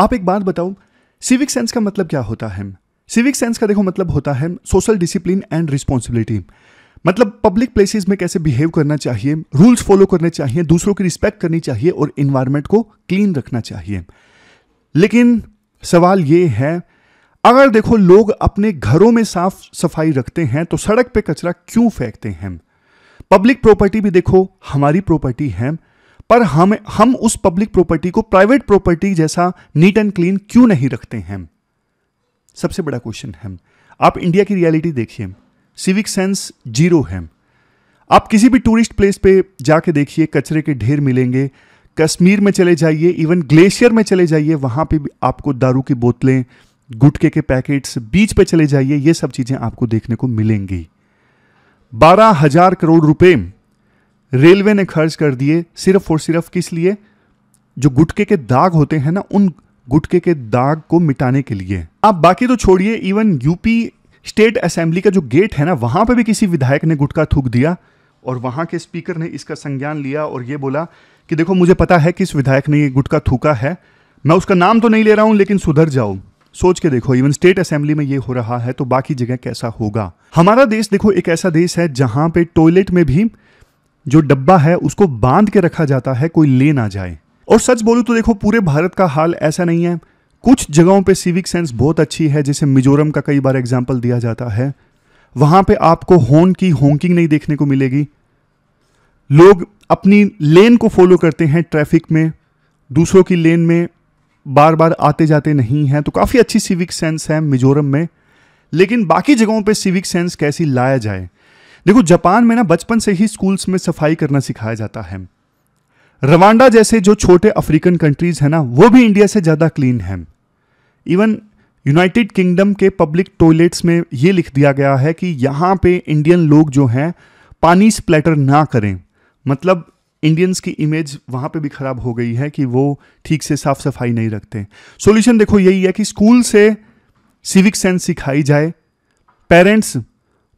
आप एक बात बताओ, सिविक सेंस का मतलब क्या होता है? सिविक सेंस का देखो मतलब होता है सोशल डिसिप्लिन एंड रिस्पॉन्सिबिलिटी। मतलब पब्लिक प्लेसेस में कैसे बिहेव करना चाहिए, रूल्स फॉलो करने चाहिए, दूसरों की रिस्पेक्ट करनी चाहिए और इन्वायरमेंट को क्लीन रखना चाहिए। लेकिन सवाल ये है, अगर देखो लोग अपने घरों में साफ सफाई रखते हैं तो सड़क पे कचरा क्यों फेंकते हैं? पब्लिक प्रॉपर्टी भी देखो हमारी प्रॉपर्टी है, पर हम उस पब्लिक प्रॉपर्टी को प्राइवेट प्रॉपर्टी जैसा नीट एंड क्लीन क्यों नहीं रखते हैं? सबसे बड़ा क्वेश्चन है। आप इंडिया की रियलिटी देखिए, सिविक सेंस जीरो है। आप किसी भी टूरिस्ट प्लेस पे जाके देखिए, कचरे के ढेर मिलेंगे। कश्मीर में चले जाइए, इवन ग्लेशियर में चले जाइए, वहां पे भी आपको दारू की बोतलें, गुटखे के पैकेट्स, बीच पे चले जाइए, ये सब चीजें आपको देखने को मिलेंगी। 12,000 करोड़ रुपए रेलवे ने खर्च कर दिए सिर्फ और सिर्फ किस लिए? जो गुटखे के दाग होते हैं ना, उन गुटखे के दाग को मिटाने के लिए। आप बाकी तो छोड़िए, इवन यूपी स्टेट असेंबली का जो गेट है ना, वहां पे भी किसी विधायक ने गुटखा थूक दिया और वहां के स्पीकर ने इसका संज्ञान लिया और ये बोला कि देखो मुझे पता है किस विधायक ने ये गुटखा थूका है, मैं उसका नाम तो नहीं ले रहा हूं लेकिन सुधर जाओ। सोच के देखो, इवन स्टेट असेंबली में ये हो रहा है तो बाकी जगह कैसा होगा? हमारा देश देखो एक ऐसा देश है जहां पे टॉयलेट में भी जो डब्बा है उसको बांध के रखा जाता है, कोई ले ना जाए। और सच बोलूं तो देखो पूरे भारत का हाल ऐसा नहीं है। कुछ जगहों पे सिविक सेंस बहुत अच्छी है, जैसे मिजोरम का कई बार एग्जाम्पल दिया जाता है। वहां पे आपको हॉर्न की हॉकिंग नहीं देखने को मिलेगी। लोग अपनी लेन को फॉलो करते हैं, ट्रैफिक में दूसरों की लेन में बार बार आते जाते नहीं हैं, तो काफ़ी अच्छी सिविक सेंस है मिजोरम में। लेकिन बाकी जगहों पे सिविक सेंस कैसी लाया जाए? देखो जापान में ना बचपन से ही स्कूल्स में सफाई करना सिखाया जाता है। रवांडा जैसे जो छोटे अफ्रीकन कंट्रीज है ना, वो भी इंडिया से ज़्यादा क्लीन है। इवन यूनाइटेड किंगडम के पब्लिक टॉयलेट्स में ये लिख दिया गया है कि यहाँ पे इंडियन लोग जो हैं पानी स्प्लैटर ना करें। मतलब इंडियंस की इमेज वहाँ पे भी खराब हो गई है कि वो ठीक से साफ सफाई नहीं रखते। सॉल्यूशन देखो यही है कि स्कूल से सिविक सेंस सिखाई जाए, पेरेंट्स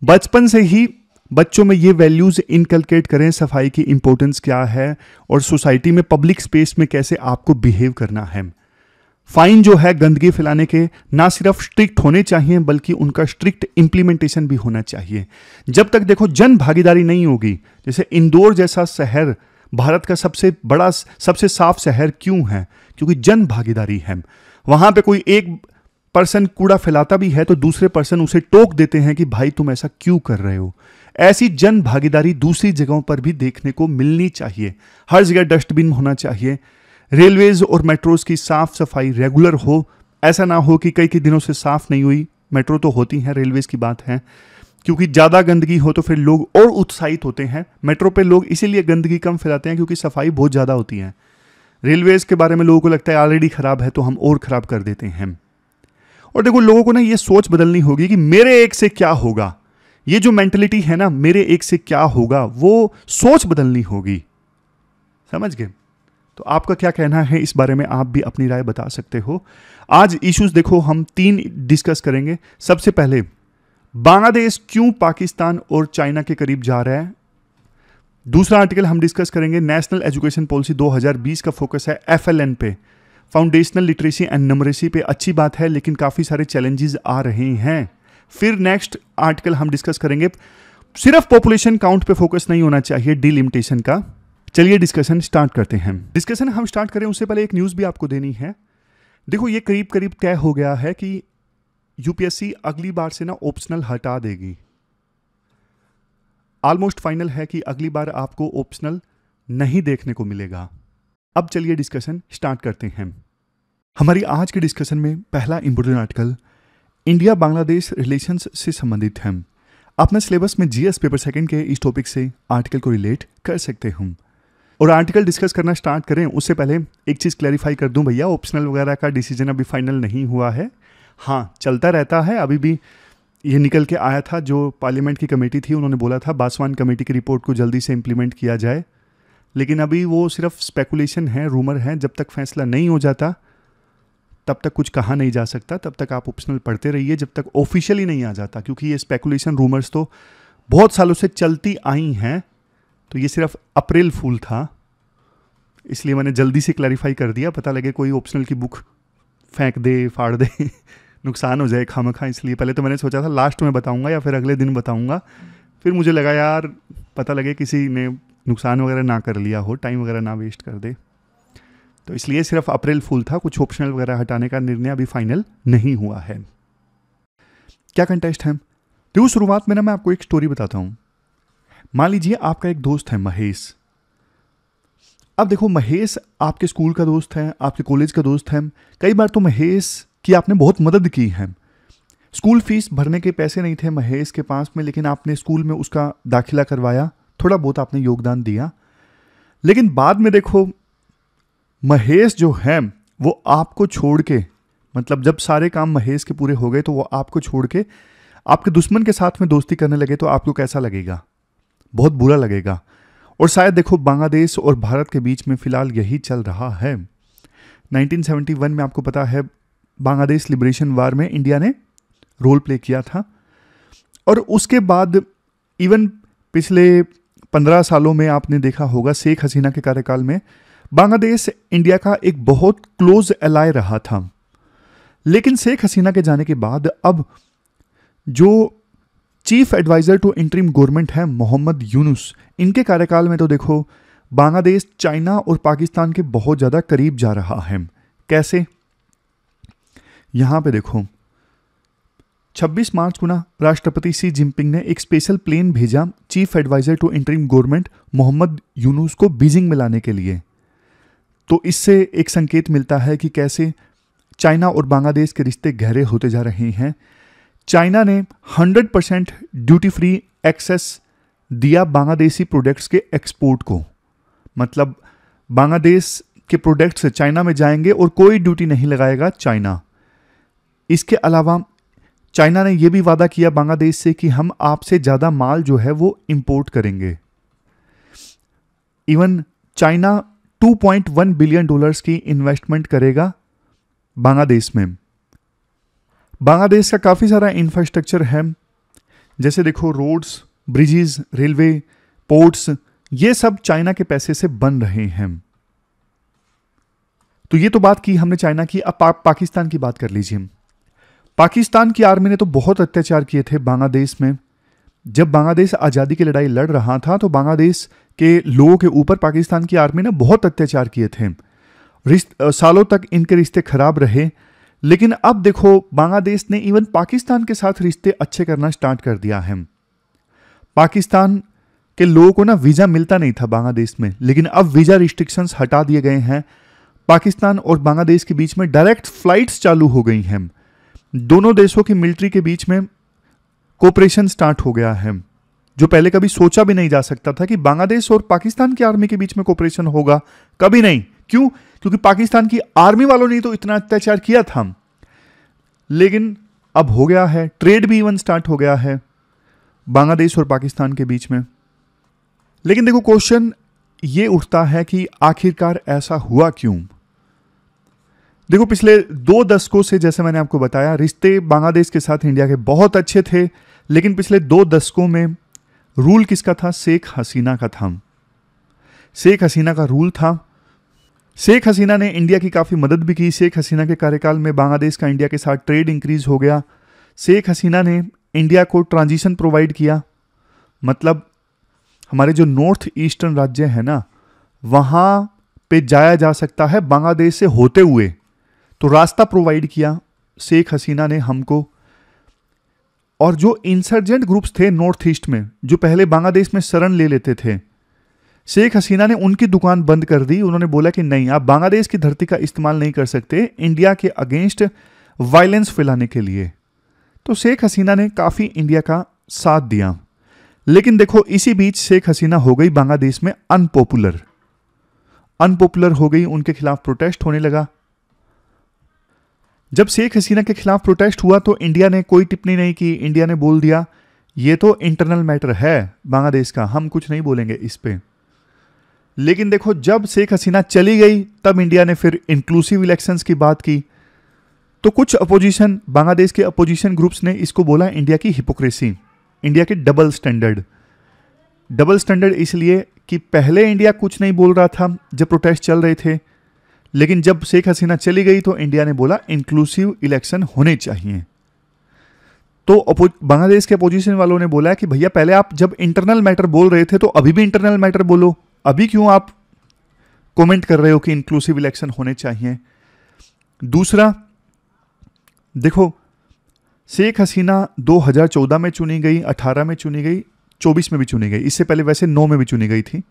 बचपन से ही बच्चों में ये वैल्यूज इनकलकेट करें, सफाई की इंपॉर्टेंस क्या है और सोसाइटी में पब्लिक स्पेस में कैसे आपको बिहेव करना है। फाइन जो है गंदगी फैलाने के ना सिर्फ स्ट्रिक्ट होने चाहिए बल्कि उनका स्ट्रिक्ट इंप्लीमेंटेशन भी होना चाहिए। जब तक देखो जन भागीदारी नहीं होगी, जैसे इंदौर जैसा शहर भारत का सबसे बड़ा सबसे साफ शहर क्यों है? क्योंकि जन भागीदारी है। वहां पे कोई एक पर्सन कूड़ा फैलाता भी है तो दूसरे पर्सन उसे टोक देते हैं कि भाई तुम ऐसा क्यों कर रहे हो। ऐसी जन भागीदारी दूसरी जगहों पर भी देखने को मिलनी चाहिए। हर जगह डस्टबिन होना चाहिए। रेलवेज और मेट्रोज की साफ सफाई रेगुलर हो, ऐसा ना हो कि कई दिनों से साफ नहीं हुई। मेट्रो तो होती है, रेलवेज की बात है, क्योंकि ज़्यादा गंदगी हो तो फिर लोग और उत्साहित होते हैं। मेट्रो पे लोग इसीलिए गंदगी कम फैलाते हैं क्योंकि सफाई बहुत ज़्यादा होती है। रेलवेज के बारे में लोगों को लगता है ऑलरेडी खराब है तो हम और खराब कर देते हैं। और देखो लोगों को ना ये सोच बदलनी होगी कि मेरे एक से क्या होगा। ये जो मेंटलिटी है ना, मेरे एक से क्या होगा, वो सोच बदलनी होगी। समझ गए? तो आपका क्या कहना है इस बारे में? आप भी अपनी राय बता सकते हो। आज इश्यूज देखो हम 3 डिस्कस करेंगे। सबसे पहले बांग्लादेश क्यों पाकिस्तान और चाइना के करीब जा रहा है। दूसरा आर्टिकल हम डिस्कस करेंगे नेशनल एजुकेशन पॉलिसी 2020 का फोकस है FLN पे, फाउंडेशनल लिटरेसी एंड न्यूमरेसी पे। अच्छी बात है लेकिन काफ़ी सारे चैलेंजेस आ रहे हैं। फिर नेक्स्ट आर्टिकल हम डिस्कस करेंगे सिर्फ पॉपुलेशन काउंट पे फोकस नहीं होना चाहिए, डिलिमिटेशन का। चलिए डिस्कशन स्टार्ट करते हैं। डिस्कशन हम स्टार्ट करें उससे पहले एक न्यूज़ भी आपको देनी है। देखो ये करीब करीब तय हो गया है कि यूपीएससी अगली बार से ना ऑप्शनल हटा देगी। ऑलमोस्ट फाइनल है कि अगली बार आपको ऑप्शनल नहीं देखने को मिलेगा। अब चलिए डिस्कशन स्टार्ट करते हैं। हमारी आज के डिस्कशन में पहला important article India Bangladesh relations से संबंधित है। अपने सिलेबस में जीएस पेपर 2 के इस टॉपिक से आर्टिकल को रिलेट कर सकते हम। और आर्टिकल डिस्कस करना स्टार्ट करें उससे पहले एक चीज़ क्लैरिफाई कर दूं भैया, ऑप्शनल वगैरह का डिसीजन अभी फाइनल नहीं हुआ है। हाँ चलता रहता है। अभी भी ये निकल के आया था, जो पार्लियामेंट की कमेटी थी उन्होंने बोला था बासवान कमेटी की रिपोर्ट को जल्दी से इम्प्लीमेंट किया जाए, लेकिन अभी वो सिर्फ स्पेकुलेशन है, रूमर है। जब तक फैसला नहीं हो जाता तब तक कुछ कहा नहीं जा सकता। तब तक आप ऑप्शनल पढ़ते रहिए जब तक ऑफिशियली नहीं आ जाता, क्योंकि ये स्पेकुलेशन रूमर्स तो बहुत सालों से चलती आई हैं। तो ये सिर्फ अप्रैल फूल था, इसलिए मैंने जल्दी से क्लैरिफाई कर दिया, पता लगे कोई ऑप्शनल की बुक फेंक दे, फाड़ दे नुकसान हो जाए खामखा, इसलिए पहले तो मैंने सोचा था लास्ट में बताऊंगा या फिर अगले दिन बताऊंगा, फिर मुझे लगा यार पता लगे किसी ने नुकसान वगैरह ना कर लिया हो, टाइम वगैरह ना वेस्ट कर दे, तो इसलिए सिर्फ अप्रैल फूल था, कुछ ऑप्शनल वगैरह हटाने का निर्णय अभी फाइनल नहीं हुआ है। क्या कंटेस्ट है? देखो शुरुआत में ना मैं आपको एक स्टोरी बताता हूँ। मान लीजिए आपका एक दोस्त है महेश। अब देखो महेश आपके स्कूल का दोस्त है, आपके कॉलेज का दोस्त है। कई बार तो महेश की आपने बहुत मदद की है। स्कूल फीस भरने के पैसे नहीं थे महेश के पास में, लेकिन आपने स्कूल में उसका दाखिला करवाया, थोड़ा बहुत आपने योगदान दिया। लेकिन बाद में देखो महेश जो है वो आपको छोड़ के, मतलब जब सारे काम महेश के पूरे हो गए तो वो आपको छोड़ के आपके दुश्मन के साथ में दोस्ती करने लगे, तो आपको कैसा लगेगा? बहुत बुरा लगेगा। और शायद देखो बांग्लादेश और भारत के बीच में फिलहाल यही चल रहा है। 1971 में आपको पता है बांग्लादेश लिबरेशन वार में इंडिया ने रोल प्ले किया था, और उसके बाद इवन पिछले 15 सालों में आपने देखा होगा शेख हसीना के कार्यकाल में बांग्लादेश इंडिया का एक बहुत क्लोज एलाय रहा था। लेकिन शेख हसीना के जाने के बाद अब जो chief adviser to interim government है मोहम्मद यूनुस, इनके कार्यकाल में तो देखो बांग्लादेश चाइना और पाकिस्तान के बहुत ज़्यादा करीब जा रहा है। कैसे? यहाँ पे देखो 26 मार्च को ना राष्ट्रपति शी जिनपिंग ने एक स्पेशल प्लेन भेजा chief adviser to interim government Mohammad Yunus को बीजिंग में लाने के लिए। तो इससे एक संकेत मिलता है कि कैसे चाइना और बांग्लादेश के रिश्ते गहरे होते जा रहे हैं। चाइना ने 100% ड्यूटी फ्री एक्सेस दिया बांग्लादेशी प्रोडक्ट्स के एक्सपोर्ट को, मतलब बांग्लादेश के प्रोडक्ट्स चाइना में जाएंगे और कोई ड्यूटी नहीं लगाएगा चाइना। इसके अलावा चाइना ने यह भी वादा किया बांग्लादेश से कि हम आपसे ज़्यादा माल जो है वो इंपोर्ट करेंगे। इवन चाइना $2.1 बिलियन की इन्वेस्टमेंट करेगा बांग्लादेश में। बांग्लादेश का काफ़ी सारा इंफ्रास्ट्रक्चर है, जैसे देखो रोड्स, ब्रिजेस, रेलवे, पोर्ट्स, ये सब चाइना के पैसे से बन रहे हैं। तो ये तो बात की हमने चाइना की। अब पाकिस्तान की बात कर लीजिए। पाकिस्तान की आर्मी ने तो बहुत अत्याचार किए थे बांग्लादेश में। जब बांग्लादेश आज़ादी की लड़ाई लड़ रहा था तो बांग्लादेश के लोगों के ऊपर पाकिस्तान की आर्मी ने बहुत अत्याचार किए थे। सालों तक इनके रिश्ते खराब रहे। लेकिन अब देखो बांग्लादेश ने इवन पाकिस्तान के साथ रिश्ते अच्छे करना स्टार्ट कर दिया है। पाकिस्तान के लोगों को ना वीज़ा मिलता नहीं था बांग्लादेश में, लेकिन अब वीज़ा रिस्ट्रिक्शंस हटा दिए गए हैं। पाकिस्तान और बांग्लादेश के बीच में डायरेक्ट फ्लाइट्स चालू हो गई हैं। दोनों देशों की मिलिट्री के बीच में कोऑपरेशन स्टार्ट हो गया है, जो पहले कभी सोचा भी नहीं जा सकता था कि बांग्लादेश और पाकिस्तान की आर्मी के बीच में कोऑपरेशन होगा। कभी नहीं। क्यों? क्योंकि पाकिस्तान की आर्मी वालों ने तो इतना अत्याचार किया था, लेकिन अब हो गया है। ट्रेड भी इवन स्टार्ट हो गया है बांग्लादेश और पाकिस्तान के बीच में। लेकिन देखो क्वेश्चन ये उठता है कि आखिरकार ऐसा हुआ क्यों? देखो पिछले 2 दशकों से, जैसे मैंने आपको बताया, रिश्ते बांग्लादेश के साथ इंडिया के बहुत अच्छे थे। लेकिन पिछले 2 दशकों में रूल किसका था? शेख हसीना का था। शेख हसीना का रूल था। शेख हसीना ने इंडिया की काफ़ी मदद भी की। शेख हसीना के कार्यकाल में बांग्लादेश का इंडिया के साथ ट्रेड इंक्रीज हो गया। शेख हसीना ने इंडिया को ट्रांजिशन प्रोवाइड किया, मतलब हमारे जो नॉर्थ ईस्टर्न राज्य है ना, वहाँ पे जाया जा सकता है बांग्लादेश से होते हुए, तो रास्ता प्रोवाइड किया शेख हसीना ने हमको। और जो इंसर्जेंट ग्रुप्स थे नॉर्थ ईस्ट में, जो पहले बांग्लादेश में शरण ले लेते थे, शेख हसीना ने उनकी दुकान बंद कर दी। उन्होंने बोला कि नहीं, आप बांग्लादेश की धरती का इस्तेमाल नहीं कर सकते इंडिया के अगेंस्ट वायलेंस फैलाने के लिए। तो शेख हसीना ने काफ़ी इंडिया का साथ दिया। लेकिन देखो इसी बीच शेख हसीना हो गई बांग्लादेश में अनपॉपुलर हो गई। उनके खिलाफ प्रोटेस्ट होने लगा। जब शेख हसीना के खिलाफ प्रोटेस्ट हुआ तो इंडिया ने कोई टिप्पणी नहीं की। इंडिया ने बोल दिया ये तो इंटरनल मैटर है बांग्लादेश का, हम कुछ नहीं बोलेंगे इस पे। लेकिन देखो जब शेख हसीना चली गई तब इंडिया ने फिर इंक्लूसिव इलेक्शंस की बात की। तो कुछ अपोजिशन, बांग्लादेश के अपोजिशन ग्रुप्स ने इसको बोला इंडिया की हिपोक्रेसी, इंडिया के डबल स्टैंडर्ड इसलिए कि पहले इंडिया कुछ नहीं बोल रहा था जब प्रोटेस्ट चल रहे थे, लेकिन जब शेख हसीना चली गई तो इंडिया ने बोला इंक्लूसिव इलेक्शन होने चाहिए। तो बांग्लादेश के अपोजिशन वालों ने बोला कि भैया पहले आप जब इंटरनल मैटर बोल रहे थे तो अभी भी इंटरनल मैटर बोलो, अभी क्यों आप कमेंट कर रहे हो कि इंक्लूसिव इलेक्शन होने चाहिए। दूसरा देखो, शेख हसीना 2014 में चुनी गई, 18 में चुनी गई, 24 में भी चुनी गई, इससे पहले वैसे 9 में भी चुनी गई थी।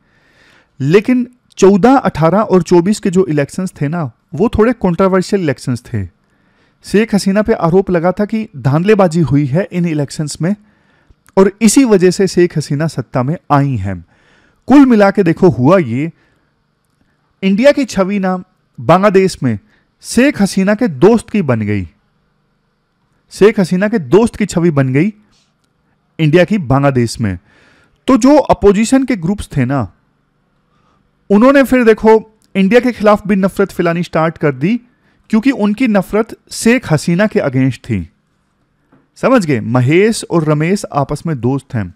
लेकिन 14, 18 और 24 के जो इलेक्शंस थे ना, वो थोड़े कंट्रोवर्शियल इलेक्शंस थे। शेख हसीना पे आरोप लगा था कि धांधलेबाजी हुई है इन इलेक्शंस में और इसी वजह से शेख हसीना सत्ता में आई हैं। कुल मिला के देखो हुआ ये, इंडिया की छवि ना बांग्लादेश में शेख हसीना के दोस्त की बन गई। शेख हसीना के दोस्त की छवि बन गई इंडिया की बांग्लादेश में। तो जो अपोजिशन के ग्रुप्स थे ना, उन्होंने फिर देखो इंडिया के खिलाफ भी नफरत फैलानी स्टार्ट कर दी, क्योंकि उनकी नफरत शेख हसीना के अगेंस्ट थी। समझ गए? महेश और रमेश आपस में दोस्त हैं।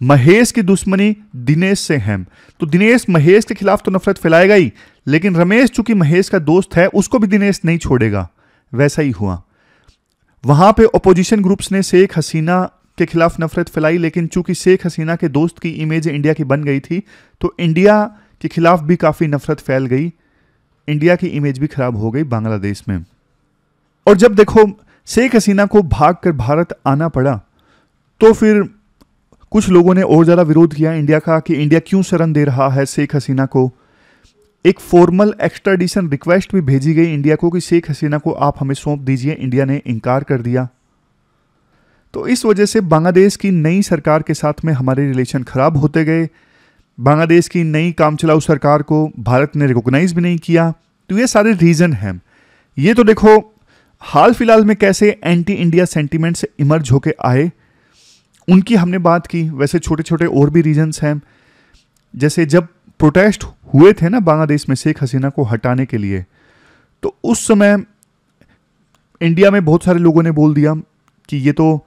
महेश की दुश्मनी दिनेश से है, तो दिनेश महेश के खिलाफ तो नफरत फैलाएगा ही, लेकिन रमेश चूंकि महेश का दोस्त है उसको भी दिनेश नहीं छोड़ेगा। वैसा ही हुआ, वहां पे अपोजिशन ग्रुप्स ने शेख हसीना के खिलाफ नफरत फैलाई, लेकिन चूंकि शेख हसीना के दोस्त की इमेज इंडिया की बन गई थी तो इंडिया के खिलाफ भी काफी नफरत फैल गई, इंडिया की इमेज भी खराब हो गई बांग्लादेश में। और जब देखो शेख हसीना को भागकर भारत आना पड़ा तो फिर कुछ लोगों ने और ज्यादा विरोध किया इंडिया का कि इंडिया क्यों शरण दे रहा है शेख हसीना को। एक फॉर्मल एक्स्ट्राडिशन रिक्वेस्ट भी भेजी गई इंडिया को कि शेख हसीना को आप हमें सौंप दीजिए। इंडिया ने इनकार कर दिया। तो इस वजह से बांग्लादेश की नई सरकार के साथ में हमारे रिलेशन खराब होते गए। बांग्लादेश की नई कामचलाऊ सरकार को भारत ने रिकॉग्नाइज भी नहीं किया। तो ये सारे रीजन हैं। ये तो देखो हाल फिलहाल में कैसे एंटी इंडिया सेंटीमेंट्स इमर्ज होके आए, उनकी हमने बात की। वैसे छोटे छोटे और भी रीजन्स हैं, जैसे जब प्रोटेस्ट हुए थे ना बांग्लादेश में शेख हसीना को हटाने के लिए, तो उस समय इंडिया में बहुत सारे लोगों ने बोल दिया कि ये तो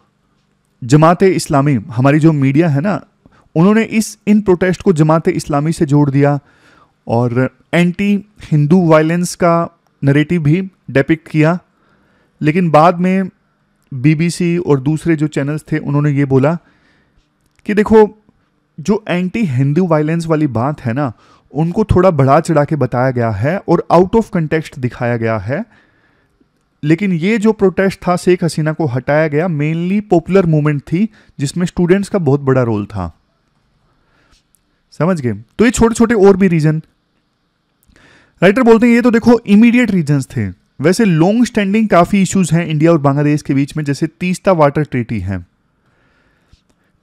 जमात इस्लामी, हमारी जो मीडिया है ना, उन्होंने इन प्रोटेस्ट को जमात इस्लामी से जोड़ दिया और एंटी हिंदू वायलेंस का नरेटिव भी डेपिक्ट किया। लेकिन बाद में बीबीसी और दूसरे जो चैनल्स थे उन्होंने ये बोला कि देखो जो एंटी हिंदू वायलेंस वाली बात है ना, उनको थोड़ा बढ़ा चढ़ा के बताया गया है और आउट ऑफ कंटेक्स्ट दिखाया गया है। लेकिन ये जो प्रोटेस्ट था शेख हसीना को हटाया गया, मेनली पॉपुलर मूवमेंट थी जिसमें स्टूडेंट्स का बहुत बड़ा रोल था। समझ गए? तो ये छोटे छोटे और भी रीजन राइटर बोलते हैं ये तो देखो इमीडिएट रीजंस थे। वैसे लॉन्ग स्टैंडिंग काफी इश्यूज हैं इंडिया और बांग्लादेश के बीच में, जैसे तीस्ता वाटर ट्रीटी है।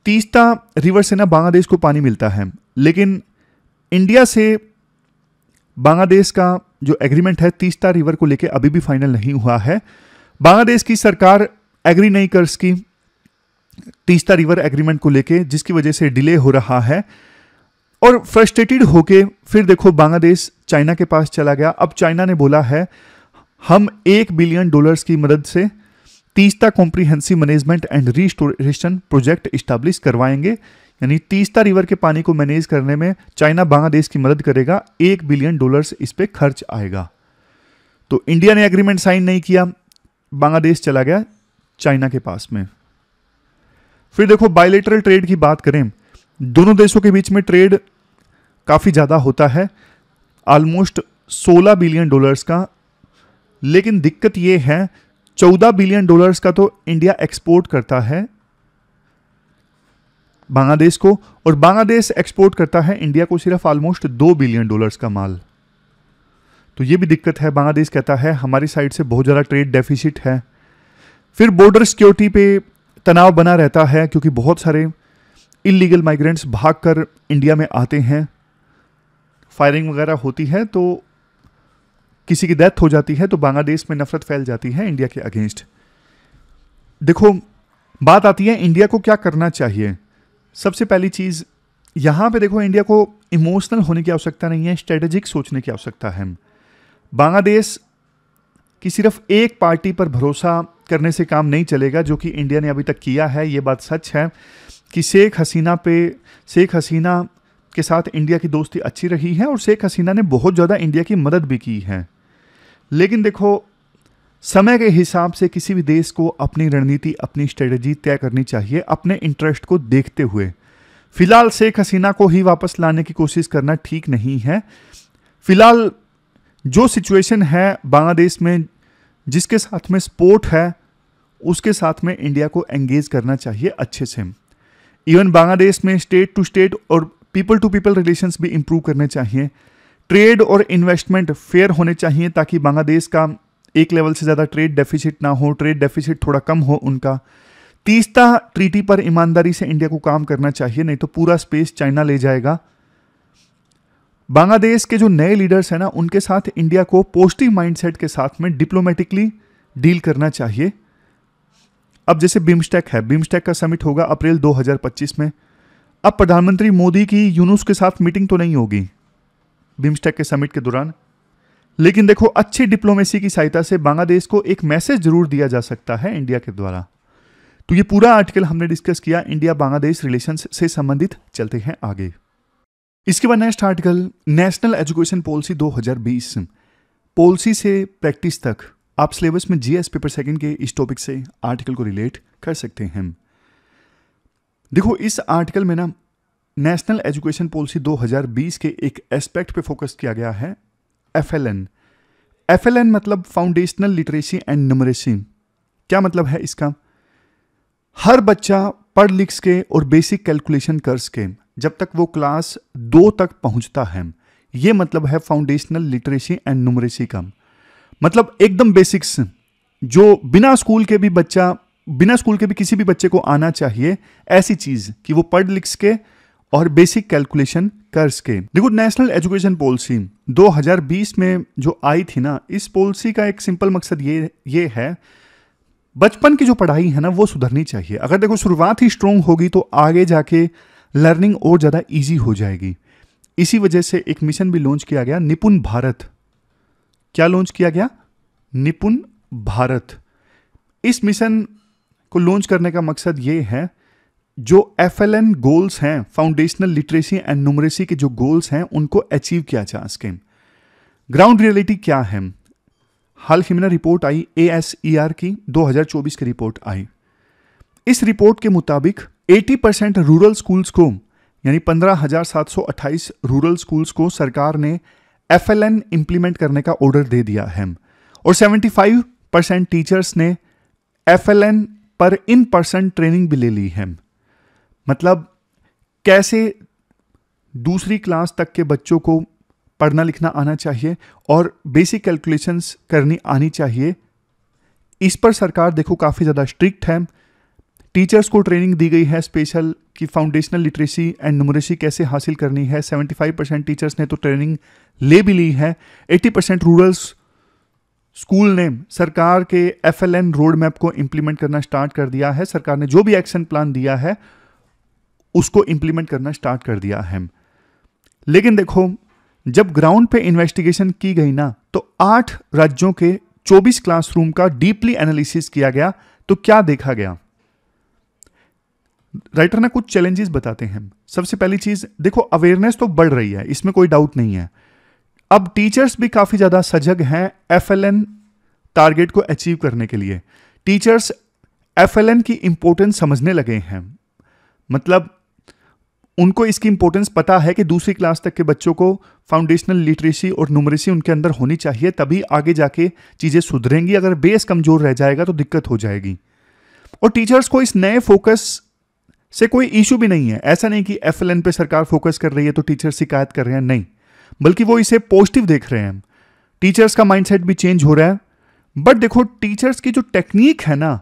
तीस्ता रिवर से ना बांग्लादेश को पानी मिलता है, लेकिन इंडिया से बांग्लादेश का जो एग्रीमेंट है तीस्ता रिवर को लेके अभी भी फाइनल नहीं हुआ है। बांग्लादेश की सरकार एग्री नहीं कर सकी तीस्ता रिवर एग्रीमेंट को लेके, जिसकी वजह से डिले हो रहा है। और फ्रस्ट्रेटेड होके फिर देखो बांग्लादेश चाइना के पास चला गया। अब चाइना ने बोला है हम $1 बिलियन की मदद से Teesta comprehensive management and restoration project establish करवाएंगे, यानी तीस्ता रिवर के पानी को मैनेज करने में चाइना बांग्लादेश की मदद करेगा। $1 बिलियन इस पे खर्च आएगा। तो इंडिया ने एग्रीमेंट साइन नहीं किया, बांग्लादेश चला गया चाइना के पास में। फिर देखो बायलैटरल ट्रेड की बात करें, दोनों देशों के बीच में ट्रेड काफी ज्यादा होता है, ऑलमोस्ट $16 बिलियन का। लेकिन दिक्कत यह है $14 बिलियन का तो इंडिया एक्सपोर्ट करता है बांग्लादेश को, और बांग्लादेश एक्सपोर्ट करता है इंडिया को सिर्फ ऑलमोस्ट $2 बिलियन का माल। तो ये भी दिक्कत है। बांग्लादेश कहता है हमारी साइड से बहुत ज़्यादा ट्रेड डेफिसिट है। फिर बॉर्डर सिक्योरिटी पे तनाव बना रहता है, क्योंकि बहुत सारे इलीगल माइग्रेंट्स भागकर इंडिया में आते हैं, फायरिंग वगैरह होती है तो किसी की डेथ हो जाती है, तो बांग्लादेश में नफरत फैल जाती है इंडिया के अगेंस्ट। देखो बात आती है इंडिया को क्या करना चाहिए। सबसे पहली चीज यहां पे देखो, इंडिया को इमोशनल होने की आवश्यकता नहीं है, स्ट्रेटेजिक सोचने की आवश्यकता है। बांग्लादेश की सिर्फ एक पार्टी पर भरोसा करने से काम नहीं चलेगा, जो कि इंडिया ने अभी तक किया है। ये बात सच है कि शेख हसीना के साथ इंडिया की दोस्ती अच्छी रही है और शेख हसीना ने बहुत ज़्यादा इंडिया की मदद भी की है। लेकिन देखो, समय के हिसाब से किसी भी देश को अपनी रणनीति, अपनी स्ट्रेटजी तय करनी चाहिए अपने इंटरेस्ट को देखते हुए। फिलहाल शेख हसीना को ही वापस लाने की कोशिश करना ठीक नहीं है। फिलहाल जो सिचुएशन है बांग्लादेश में, जिसके साथ में सपोर्ट है, उसके साथ में इंडिया को एंगेज करना चाहिए अच्छे से। इवन बांग्लादेश में स्टेट टू स्टेट और पीपल टू पीपल रिलेशंस भी इंप्रूव करने चाहिए। ट्रेड और इन्वेस्टमेंट फेयर होने चाहिए ताकि बांग्लादेश का एक लेवल से ज़्यादा ट्रेड डेफिसिट ना हो, ट्रेड डेफिसिट थोड़ा कम हो उनका। तीस्ता ट्रीटी पर ईमानदारी से इंडिया को काम करना चाहिए, नहीं तो पूरा स्पेस चाइना ले जाएगा। बांग्लादेश के जो नए लीडर्स हैं ना, उनके साथ इंडिया को पॉजिटिव माइंडसेट के साथ में डिप्लोमेटिकली डील करना चाहिए। अब जैसे बिम्स्टेक है, बिम्स्टेक का समिट होगा अप्रैल 2025 में। अब प्रधानमंत्री मोदी की यूनुस के साथ मीटिंग तो नहीं होगी बिम्स्टेक के समिट के दौरान, लेकिन देखो अच्छी डिप्लोमेसी की सहायता से बांग्लादेश को एक मैसेज जरूर दिया जा सकता है इंडिया के द्वारा। तो ये पूरा आर्टिकल हमने डिस्कस किया इंडिया बांग्लादेश रिलेशंस से संबंधित। चलते हैं आगे। इसके बाद next article, national education policy 2020, policy से प्रैक्टिस तक। आप सिलेबस में जीएस पेपर सेकंड के इस टॉपिक से आर्टिकल को रिलेट कर सकते हैं। देखो, इस आर्टिकल में ना नेशनल एजुकेशन पॉलिसी 2020 के एक एस्पेक्ट पे फोकस किया गया है, एफएलएन। एफएलएन मतलब फाउंडेशनल लिटरेसी एंड न्यूमरेसी। क्या मतलब है इसका? हर बच्चा पढ़ लिख के और बेसिक कैलकुलेशन कर सके जब तक वो क्लास 2 तक पहुंचता है। ये मतलब है फाउंडेशनल लिटरेसी एंड न्यूमरेसी का। मतलब एकदम बेसिक्स जो बिना स्कूल के भी किसी भी बच्चे को आना चाहिए, ऐसी चीज कि वो पढ़ लिख के और बेसिक कैलकुलेशन कर सके। देखो, नेशनल एजुकेशन पॉलिसी 2020 में जो आई थी ना, इस पॉलिसी का एक सिंपल मकसद ये है, बचपन की जो पढ़ाई है ना वो सुधरनी चाहिए। अगर देखो शुरुआत ही स्ट्रोंग होगी तो आगे जाके लर्निंग और ज़्यादा इजी हो जाएगी। इसी वजह से एक मिशन भी लॉन्च किया गया, निपुण भारत। क्या लॉन्च किया गया? निपुण भारत। इस मिशन को लॉन्च करने का मकसद ये है, जो एफएलएन गोल्स हैं, फाउंडेशनल लिटरेसी एंड न्यूमरेसी के जो गोल्स हैं, उनको अचीव किया जा सके। ग्राउंड रियलिटी क्या है? हाल ही में रिपोर्ट आई ASER की, 2024 की रिपोर्ट आई। इस रिपोर्ट के मुताबिक 80% रूरल स्कूल्स को, यानी 15,728 रूरल स्कूल्स को सरकार ने एफएलएन इंप्लीमेंट करने का ऑर्डर दे दिया है और 75% टीचर्स ने एफएलएन पर इन पर्सन ट्रेनिंग भी ले ली है। मतलब कैसे दूसरी क्लास तक के बच्चों को पढ़ना लिखना आना चाहिए और बेसिक कैलकुलेशंस करनी आनी चाहिए। इस पर सरकार देखो काफ़ी ज़्यादा स्ट्रिक्ट है। टीचर्स को ट्रेनिंग दी गई है स्पेशल कि फाउंडेशनल लिटरेसी एंड न्यूमरेसी कैसे हासिल करनी है। 75% टीचर्स ने तो ट्रेनिंग ले भी ली है। 80% रूरल स्कूल ने सरकार के एफएलएन रोड मैप को इंप्लीमेंट करना स्टार्ट कर दिया है। सरकार ने जो भी एक्शन प्लान दिया है उसको इंप्लीमेंट करना स्टार्ट कर दिया है। लेकिन देखो, जब ग्राउंड पे इन्वेस्टिगेशन की गई ना, तो 8 राज्यों के 24 क्लासरूम का डीपली एनालिसिस किया गया। तो क्या देखा गया? राइटर ने कुछ चैलेंजेस बताते हैं। सबसे पहली चीज देखो, अवेयरनेस तो बढ़ रही है, इसमें कोई डाउट नहीं है। अब टीचर्स भी काफी ज्यादा सजग हैं एफएलएन टारगेट को अचीव करने के लिए। टीचर्स एफएलएन की इंपॉर्टेंस समझने लगे हैं। मतलब उनको इसकी इंपॉर्टेंस पता है कि दूसरी क्लास तक के बच्चों को फाउंडेशनल लिटरेसी और न्यूमरेसी उनके अंदर होनी चाहिए, तभी आगे जाके चीजें सुधरेंगी। अगर बेस कमजोर रह जाएगा तो दिक्कत हो जाएगी। और टीचर्स को इस नए फोकस से कोई इशू भी नहीं है। ऐसा नहीं कि एफएलएन पे सरकार फोकस कर रही है तो टीचर शिकायत कर रहे हैं, नहीं, बल्कि वो इसे पॉजिटिव देख रहे हैं। टीचर्स का माइंडसेट भी चेंज हो रहा है। बट देखो, टीचर्स की जो टेक्निक है ना,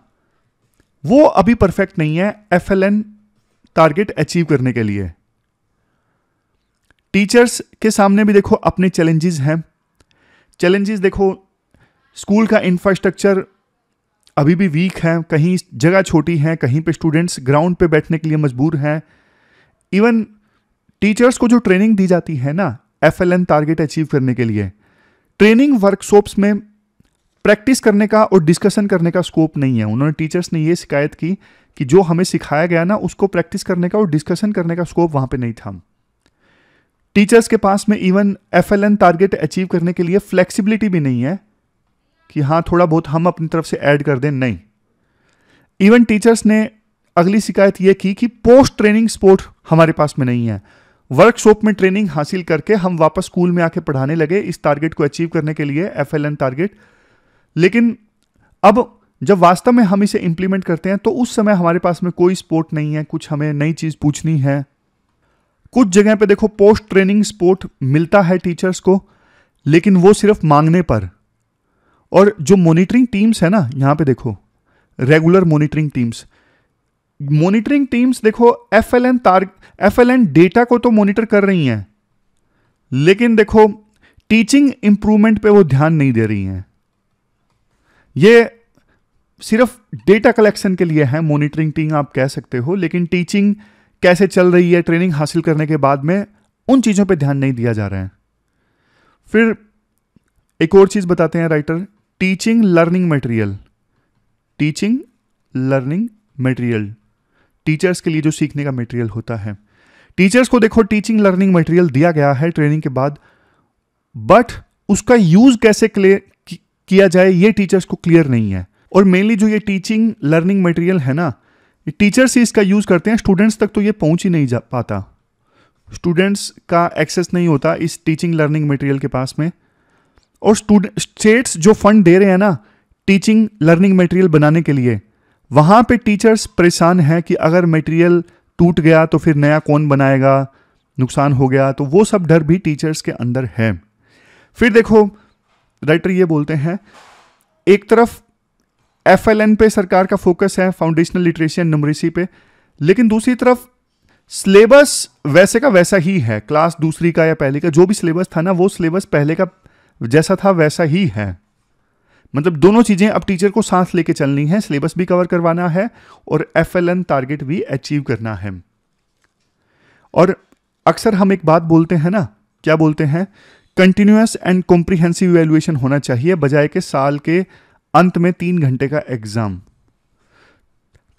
वो अभी परफेक्ट नहीं है एफएलएन टारगेट अचीव करने के लिए। टीचर्स के सामने भी देखो अपने चैलेंजेस हैं। चैलेंजेस देखो, स्कूल का इंफ्रास्ट्रक्चर अभी भी वीक है, कहीं जगह छोटी है, कहीं पे स्टूडेंट्स ग्राउंड पे बैठने के लिए मजबूर हैं। इवन टीचर्स को जो ट्रेनिंग दी जाती है ना एफएलएन टारगेट अचीव करने के लिए, ट्रेनिंग वर्कशॉप्स में प्रैक्टिस करने का और डिस्कशन करने का स्कोप नहीं है। उन्होंने टीचर्स ने ये शिकायत की कि जो हमें सिखाया गया ना उसको प्रैक्टिस करने का और डिस्कशन करने का स्कोप वहां पे नहीं था। टीचर्स के पास में इवन FLN टारगेट अचीव करने के लिए फ्लेक्सिबिलिटी भी नहीं है कि हाँ थोड़ा बहुत हम अपनी तरफ से ऐड कर दें, नहीं। इवन टीचर्स ने अगली शिकायत यह की कि पोस्ट ट्रेनिंग सपोर्ट हमारे पास में नहीं है। वर्कशॉप में ट्रेनिंग हासिल करके हम वापस स्कूल में आके पढ़ाने लगे इस टारगेट को अचीव करने के लिए, FLN टारगेट। लेकिन अब जब वास्तव में हम इसे इंप्लीमेंट करते हैं तो उस समय हमारे पास में कोई सपोर्ट नहीं है, कुछ हमें नई चीज पूछनी है। कुछ जगह पे देखो पोस्ट ट्रेनिंग सपोर्ट मिलता है टीचर्स को, लेकिन वो सिर्फ मांगने पर। और जो मॉनिटरिंग टीम्स है ना, यहां पे देखो रेगुलर मॉनिटरिंग टीम्स देखो FLN डेटा को तो मॉनिटर कर रही हैं, लेकिन देखो टीचिंग इंप्रूवमेंट पे वो ध्यान नहीं दे रही हैं। ये सिर्फ डेटा कलेक्शन के लिए है, मॉनिटरिंग टीम आप कह सकते हो, लेकिन टीचिंग कैसे चल रही है ट्रेनिंग हासिल करने के बाद में, उन चीजों पे ध्यान नहीं दिया जा रहा है। फिर एक और चीज बताते हैं writer, teaching learning material, teachers के लिए जो सीखने का मटेरियल होता है। टीचर्स को देखो टीचिंग लर्निंग मटेरियल दिया गया है ट्रेनिंग के बाद, बट उसका यूज कैसे किया जाए ये टीचर्स को क्लियर नहीं है। और मेनली जो ये टीचिंग लर्निंग मटेरियल है ना, टीचर्स ही इसका यूज करते हैं, स्टूडेंट्स तक तो ये पहुंच ही नहीं जा पाता, स्टूडेंट्स का एक्सेस नहीं होता इस टीचिंग लर्निंग मटेरियल के पास में। और स्टेट्स जो फंड दे रहे हैं ना टीचिंग लर्निंग मटेरियल बनाने के लिए, वहां पे टीचर्स परेशान हैं कि अगर मटेरियल टूट गया तो फिर नया कौन बनाएगा, नुकसान हो गया, तो वो सब डर भी टीचर्स के अंदर है। फिर देखो राइटर ये बोलते हैं, एक तरफ FLN पे सरकार का फोकस है, फाउंडेशनल लिटरेसी एंड न्यूमरेसी पे, लेकिन दूसरी तरफ सिलेबस वैसे का वैसा ही है, क्लास दूसरी का या पहले का जो भी सिलेबस था ना, वो सिलेबस पहले का जैसा था वैसा ही है। मतलब दोनों चीजें अब टीचर को साथ लेके चलनी है, सिलेबस भी कवर करवाना है और FLN टारगेट भी अचीव करना है। और अक्सर हम एक बात बोलते हैं ना, क्या बोलते हैं, कंटिन्यूअस एंड कॉम्प्रिहेंसिव इवैल्यूएशन होना चाहिए बजाय के साल के अंत में 3 घंटे का एग्जाम।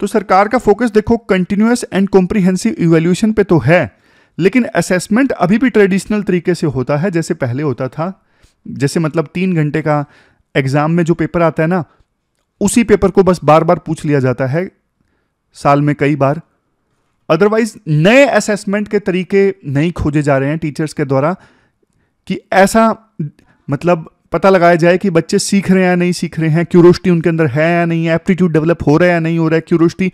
तो सरकार का फोकस देखो कंटिन्यूअस एंड कॉम्प्रिहेंसिव इवैल्यूएशन पे तो है, लेकिन असेसमेंट अभी भी ट्रेडिशनल तरीके से होता है जैसे पहले होता था। जैसे मतलब 3 घंटे का एग्जाम में जो पेपर आता है ना, उसी पेपर को बस बार बार पूछ लिया जाता है साल में कई बार। अदरवाइज नए असेसमेंट के तरीके नहीं खोजे जा रहे हैं टीचर्स के द्वारा कि ऐसा मतलब पता लगाया जाए कि बच्चे सीख रहे हैं या नहीं सीख रहे हैं, क्यूरोसिटी उनके अंदर है या नहीं है, एप्टीट्यूड डेवलप हो रहा है या नहीं हो रहा है, क्यूरोसिटी,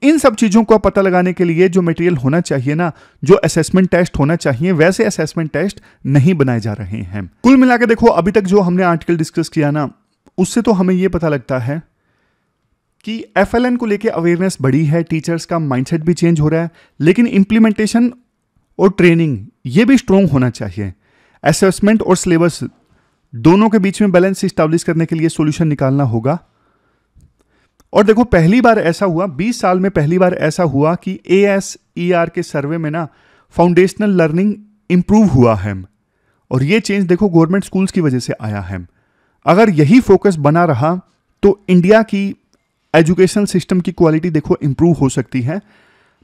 इन सब चीज़ों को पता लगाने के लिए जो मटेरियल होना चाहिए ना, जो असेसमेंट टेस्ट होना चाहिए, वैसे असेसमेंट टेस्ट नहीं बनाए जा रहे हैं। कुल मिला के देखो अभी तक जो हमने आर्टिकल डिस्कस किया ना, उससे तो हमें यह पता लगता है कि FLN को लेकर अवेयरनेस बढ़ी है, टीचर्स का माइंडसेट भी चेंज हो रहा है, लेकिन इंप्लीमेंटेशन और ट्रेनिंग ये भी स्ट्रॉन्ग होना चाहिए। असेसमेंट और सिलेबस दोनों के बीच में बैलेंस स्टैब्लिश करने के लिए सॉल्यूशन निकालना होगा। और देखो पहली बार ऐसा हुआ, 20 साल में पहली बार ऐसा हुआ कि ASER के सर्वे में ना फाउंडेशनल लर्निंग इंप्रूव हुआ है। और ये चेंज देखो गवर्नमेंट स्कूल्स की वजह से आया है। अगर यही फोकस बना रहा तो इंडिया की एजुकेशन सिस्टम की क्वालिटी देखो इंप्रूव हो सकती है।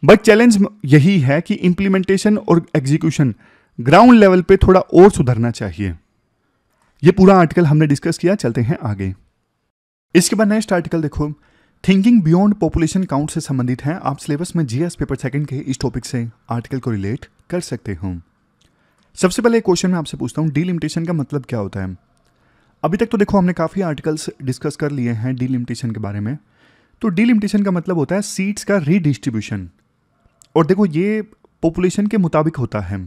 बट चैलेंज यही है कि इंप्लीमेंटेशन और एग्जीक्यूशन ग्राउंड लेवल पे थोड़ा और सुधरना चाहिए। ये पूरा आर्टिकल हमने डिस्कस किया, चलते हैं आगे। इसके बाद नेक्स्ट आर्टिकल देखो, थिंकिंग बियॉन्ड पॉपुलेशन काउंट से संबंधित है। आप सिलेबस में GS पेपर 2 के इस टॉपिक से आर्टिकल को रिलेट कर सकते हो। सबसे पहले एक क्वेश्चन मैं आपसे पूछता हूँ, डिलिमिटेशन का मतलब क्या होता है। अभी तक तो देखो हमने काफ़ी आर्टिकल्स डिस्कस कर लिए हैं डिलिमिटेशन के बारे में। तो डिलिमिटेशन का मतलब होता है सीट्स का रीडिस्ट्रीब्यूशन। और देखो ये पॉपुलेशन के मुताबिक होता है।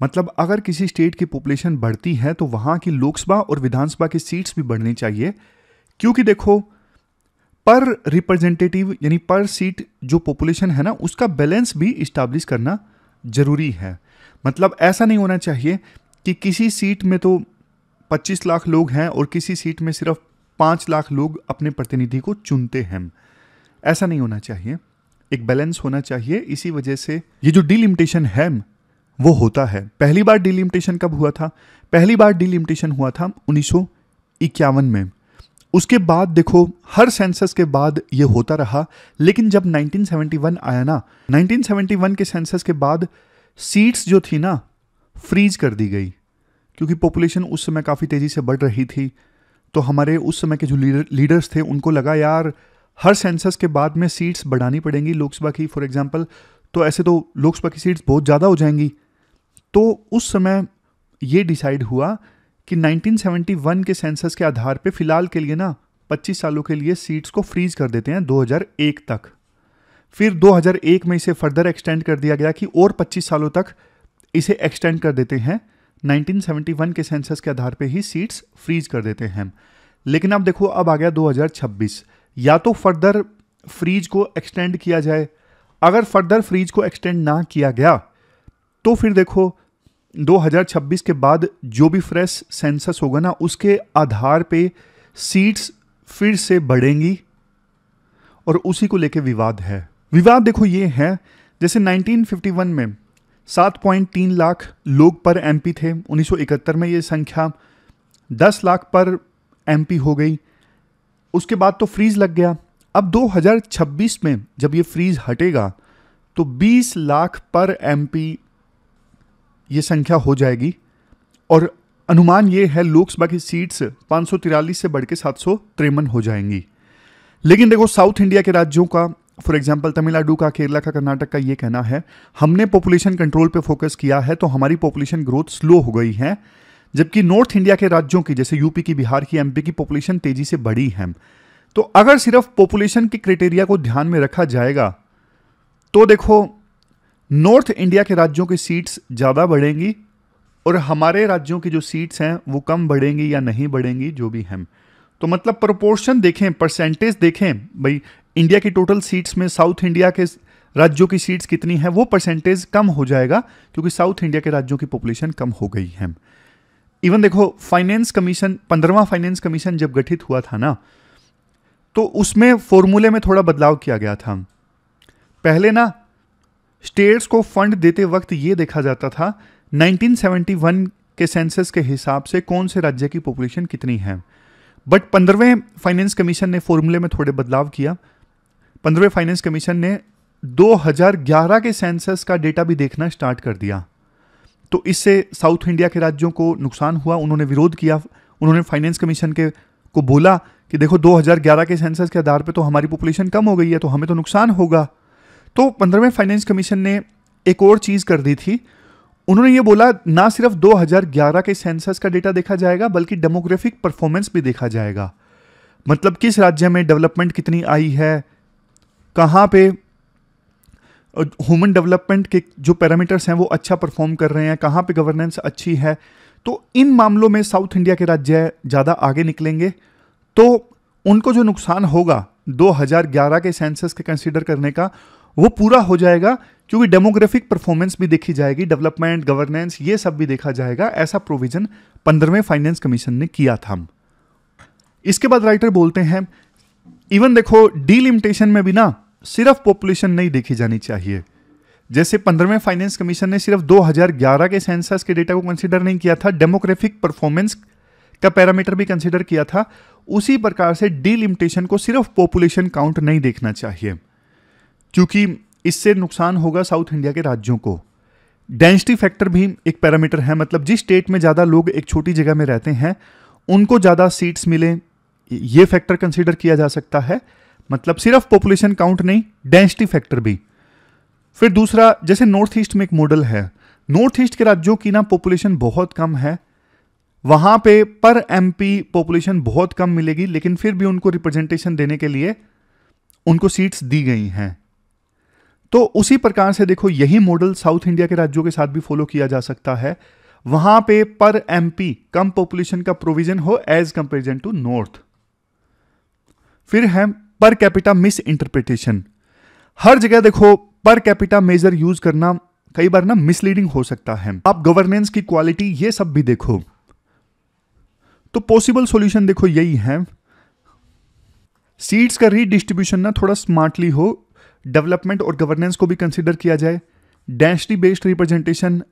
मतलब अगर किसी स्टेट की पॉपुलेशन बढ़ती है तो वहाँ की लोकसभा और विधानसभा की सीट्स भी बढ़नी चाहिए, क्योंकि देखो पर रिप्रेजेंटेटिव यानी पर सीट जो पॉपुलेशन है ना, उसका बैलेंस भी इस्टेब्लिश करना जरूरी है। मतलब ऐसा नहीं होना चाहिए कि किसी सीट में तो 25 लाख लोग हैं और किसी सीट में सिर्फ 5 लाख लोग अपने प्रतिनिधि को चुनते हैं। ऐसा नहीं होना चाहिए, एक बैलेंस होना चाहिए। इसी वजह से ये जो डिलिमिटेशन है वो होता है। पहली बार डिलिमिटेशन कब हुआ था? पहली बार डिलिमिटेशन हुआ था 1951 में। उसके बाद देखो हर सेंसस के बाद ये होता रहा, लेकिन जब 1971 आया ना, 1971 के सेंसस के बाद सीट्स जो थी ना फ्रीज कर दी गई, क्योंकि पॉपुलेशन उस समय काफ़ी तेज़ी से बढ़ रही थी। तो हमारे उस समय के जो लीडर्स थे उनको लगा यार हर सेंसस के बाद में सीट्स बढ़ानी पड़ेंगी लोकसभा की, फॉर एग्जांपल, तो ऐसे तो लोकसभा की सीट्स बहुत ज़्यादा हो जाएंगी। तो उस समय ये डिसाइड हुआ कि 1971 के सेंसस के आधार पे फिलहाल के लिए ना 25 सालों के लिए सीट्स को फ्रीज कर देते हैं 2001 तक। फिर 2001 में इसे फर्दर एक्सटेंड कर दिया गया कि और 25 सालों तक इसे एक्सटेंड कर देते हैं, 1971 के सेंसस के आधार पे ही सीट्स फ्रीज कर देते हैं। लेकिन अब देखो, अब आ गया 2026, या तो फर्दर फ्रीज को एक्सटेंड किया जाए। अगर फर्दर फ्रीज को एक्सटेंड ना किया गया तो फिर देखो 2026 के बाद जो भी फ्रेश सेंसस होगा ना, उसके आधार पे सीट्स फिर से बढ़ेंगी और उसी को लेके विवाद है। विवाद देखो ये है, जैसे 1951 में 7.3 लाख लोग पर एमपी थे, 1971 में ये संख्या 10 लाख पर एमपी हो गई, उसके बाद तो फ्रीज लग गया। अब 2026 में जब ये फ्रीज हटेगा तो 20 लाख पर एमपी ये संख्या हो जाएगी, और अनुमान ये है लोकसभा की सीट्स 543 से बढ़ के 753 हो जाएंगी। लेकिन देखो साउथ इंडिया के राज्यों का, फॉर एग्जांपल तमिलनाडु का, केरला का, कर्नाटक का, ये कहना है हमने पॉपुलेशन कंट्रोल पे फोकस किया है तो हमारी पॉपुलेशन ग्रोथ स्लो हो गई है, जबकि नॉर्थ इंडिया के राज्यों की जैसे यूपी की, बिहार की, एमपी की पॉपुलेशन तेजी से बढ़ी है। तो अगर सिर्फ पॉपुलेशन के क्राइटेरिया को ध्यान में रखा जाएगा तो देखो नॉर्थ इंडिया के राज्यों की सीट्स ज़्यादा बढ़ेंगी और हमारे राज्यों की जो सीट्स हैं वो कम बढ़ेंगी या नहीं बढ़ेंगी, जो भी हैं। तो मतलब प्रोपोर्शन देखें, परसेंटेज देखें, भाई इंडिया की टोटल सीट्स में साउथ इंडिया के राज्यों की सीट्स कितनी है, वो परसेंटेज कम हो जाएगा क्योंकि साउथ इंडिया के राज्यों की पॉपुलेशन कम हो गई है। इवन देखो फाइनेंस कमीशन, 15वां फाइनेंस कमीशन जब गठित हुआ था ना, तो उसमें फॉर्मूले में थोड़ा बदलाव किया गया था। पहले ना स्टेट्स को फंड देते वक्त ये देखा जाता था 1971 के सेंसस के हिसाब से कौन से राज्य की पॉपुलेशन कितनी है, बट 15वें फाइनेंस कमीशन ने फॉर्मूले में थोड़े बदलाव किया। 15वें फाइनेंस कमीशन ने 2011 के सेंसस का डेटा भी देखना स्टार्ट कर दिया। तो इससे साउथ इंडिया के राज्यों को नुकसान हुआ, उन्होंने विरोध किया। उन्होंने फाइनेंस कमीशन को बोला कि देखो 2011 के सेंसस के आधार पे तो हमारी पॉपुलेशन कम हो गई है, तो हमें तो नुकसान होगा। तो 15वें फाइनेंस कमीशन ने एक और चीज़ कर दी थी, उन्होंने ये बोला ना सिर्फ 2011 के सेंसस का डेटा देखा जाएगा बल्कि डेमोग्राफिक परफॉर्मेंस भी देखा जाएगा। मतलब किस राज्य में डेवलपमेंट कितनी आई है, कहाँ पे ह्यूमन डेवलपमेंट के जो पैरामीटर्स हैं वो अच्छा परफॉर्म कर रहे हैं, कहाँ पे गवर्नेंस अच्छी है। तो इन मामलों में साउथ इंडिया के राज्य ज़्यादा आगे निकलेंगे, तो उनको जो नुकसान होगा 2011 के सेंसस के कंसीडर करने का वो पूरा हो जाएगा, क्योंकि डेमोग्राफिक परफॉर्मेंस भी देखी जाएगी, डेवलपमेंट, गवर्नेंस, ये सब भी देखा जाएगा। ऐसा प्रोविजन 15वें फाइनेंस कमीशन ने किया था। इसके बाद राइटर बोलते हैं इवन देखो डीलिमिटेशन में भी ना सिर्फ पॉपुलेशन नहीं देखी जानी चाहिए। जैसे 15वें फाइनेंस कमीशन ने सिर्फ 2011 के सेंसस के डेटा को कंसीडर नहीं किया था, डेमोग्राफिक परफॉर्मेंस का पैरामीटर भी कंसीडर किया था, उसी प्रकार से डीलिमिटेशन को सिर्फ पॉपुलेशन काउंट नहीं देखना चाहिए, क्योंकि इससे नुकसान होगा साउथ इंडिया के राज्यों को। डेंसिटी फैक्टर भी एक पैरामीटर है, मतलब जिस स्टेट में ज़्यादा लोग एक छोटी जगह में रहते हैं उनको ज़्यादा सीट्स मिले, ये फैक्टर कंसीडर किया जा सकता है। मतलब सिर्फ पॉपुलेशन काउंट नहीं, डेंसिटी फैक्टर भी। फिर दूसरा, जैसे नॉर्थ ईस्ट में एक मॉडल है, नॉर्थ ईस्ट के राज्यों की ना पॉपुलेशन बहुत कम है, वहां पे पर एमपी पॉपुलेशन बहुत कम मिलेगी, लेकिन फिर भी उनको रिप्रेजेंटेशन देने के लिए उनको सीट्स दी गई हैं। तो उसी प्रकार से देखो यही मॉडल साउथ इंडिया के राज्यों के साथ भी फॉलो किया जा सकता है, वहां पे पर एमपी कम पॉपुलेशन का प्रोविजन हो एज कंपेरिजन टू नॉर्थ। फिर है पर कैपिटा मिस इंटरप्रिटेशन। हर जगह देखो पर कैपिटा मेजर यूज करना कई बार ना मिसलीडिंग हो सकता है। आप गवर्नेंस की क्वालिटी ये सब भी देखो, तो पॉसिबल सॉल्यूशन देखो यही है, सीट्स का रीडिस्ट्रीब्यूशन ना थोड़ा स्मार्टली हो, डेवलपमेंट और गवर्नेंस को भी कंसीडर किया जाए, डेंसिटी बेस्ड रिप्रेजेंटेशन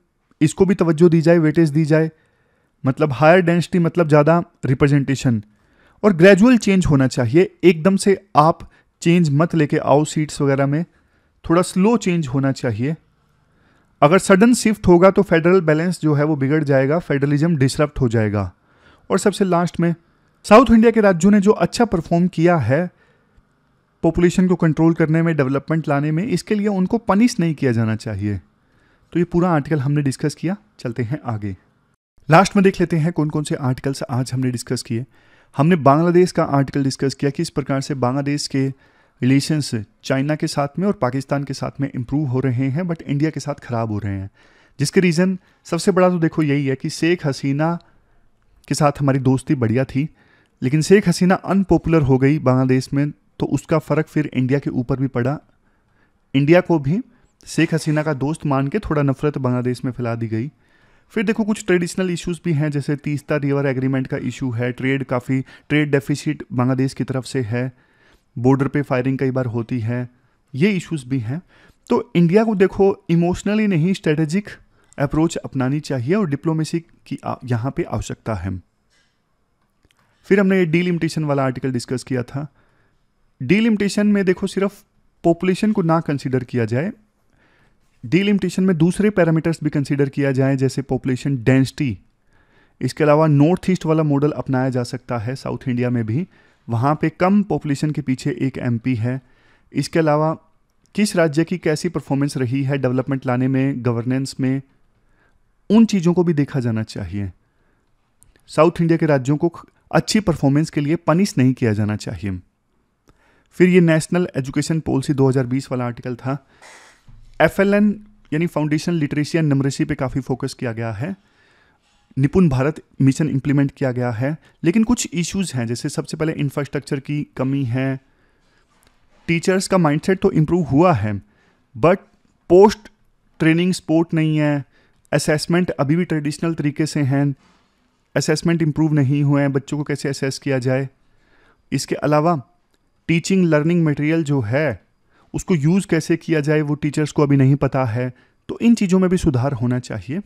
इसको भी तवज्जो दी जाए, वेटेज दी जाए, मतलब हायर डेंसिटी मतलब ज़्यादा रिप्रेजेंटेशन, और ग्रेजुअल चेंज होना चाहिए। एकदम से आप चेंज मत लेके आओ सीट्स वगैरह में, थोड़ा स्लो चेंज होना चाहिए। अगर सडन शिफ्ट होगा तो फेडरल बैलेंस जो है वो बिगड़ जाएगा, फेडरलिज्म डिसरप्ट हो जाएगा। और सबसे लास्ट में, साउथ इंडिया के राज्यों ने जो अच्छा परफॉर्म किया है पॉपुलेशन को कंट्रोल करने में, डेवलपमेंट लाने में, इसके लिए उनको पनिश नहीं किया जाना चाहिए। तो ये पूरा आर्टिकल हमने डिस्कस किया। चलते हैं आगे, लास्ट में देख लेते हैं कौन कौन से आर्टिकल्स आज हमने डिस्कस किए। हमने बांग्लादेश का आर्टिकल डिस्कस किया, किस प्रकार से बांग्लादेश के रिलेशंस चाइना के साथ में और पाकिस्तान के साथ में इम्प्रूव हो रहे हैं, बट इंडिया के साथ ख़राब हो रहे हैं। जिसके रीज़न सबसे बड़ा तो देखो यही है कि शेख हसीना के साथ हमारी दोस्ती बढ़िया थी, लेकिन शेख हसीना अनपॉपुलर हो गई बांग्लादेश में, तो उसका फ़र्क फिर इंडिया के ऊपर भी पड़ा। इंडिया को भी शेख हसीना का दोस्त मान के थोड़ा नफरत बांग्लादेश में फैला दी गई। फिर देखो कुछ ट्रेडिशनल इश्यूज भी हैं, जैसे तीस्ता रिवर एग्रीमेंट का इशू है, ट्रेड डेफिसिट बांग्लादेश की तरफ से है, बॉर्डर पे फायरिंग कई बार होती है, ये इश्यूज भी हैं। तो इंडिया को देखो इमोशनली नहीं, स्ट्रेटेजिक अप्रोच अपनानी चाहिए और डिप्लोमेसी की यहाँ पे आवश्यकता है। फिर हमने ये डीलिमिटेशन वाला आर्टिकल डिस्कस किया था। डीलिमिटेशन में देखो सिर्फ पॉपुलेशन को ना कंसीडर किया जाए, डीलिमिटेशन में दूसरे पैरामीटर्स भी कंसीडर किया जाए, जैसे पॉपुलेशन डेंसिटी। इसके अलावा नॉर्थ ईस्ट वाला मॉडल अपनाया जा सकता है साउथ इंडिया में भी, वहाँ पे कम पॉपुलेशन के पीछे एक एमपी है। इसके अलावा किस राज्य की कैसी परफॉर्मेंस रही है डेवलपमेंट लाने में, गवर्नेंस में, उन चीज़ों को भी देखा जाना चाहिए। साउथ इंडिया के राज्यों को अच्छी परफॉर्मेंस के लिए पनिश नहीं किया जाना चाहिए। फिर ये नेशनल एजुकेशन पॉलिसी 2020 वाला आर्टिकल था। FLN यानी फाउंडेशन लिटरेसी एंड न्यूमरेसी पे काफ़ी फोकस किया गया है। निपुण भारत मिशन इंप्लीमेंट किया गया है, लेकिन कुछ इश्यूज़ हैं, जैसे सबसे पहले इंफ्रास्ट्रक्चर की कमी है। टीचर्स का माइंडसेट तो इम्प्रूव हुआ है, बट पोस्ट ट्रेनिंग सपोर्ट नहीं है। असेसमेंट अभी भी ट्रेडिशनल तरीके से हैं, असेसमेंट इम्प्रूव नहीं हुए हैं, बच्चों को कैसे असेस किया जाए। इसके अलावा टीचिंग लर्निंग मटेरियल जो है उसको यूज़ कैसे किया जाए वो टीचर्स को अभी नहीं पता है। तो इन चीज़ों में भी सुधार होना चाहिए।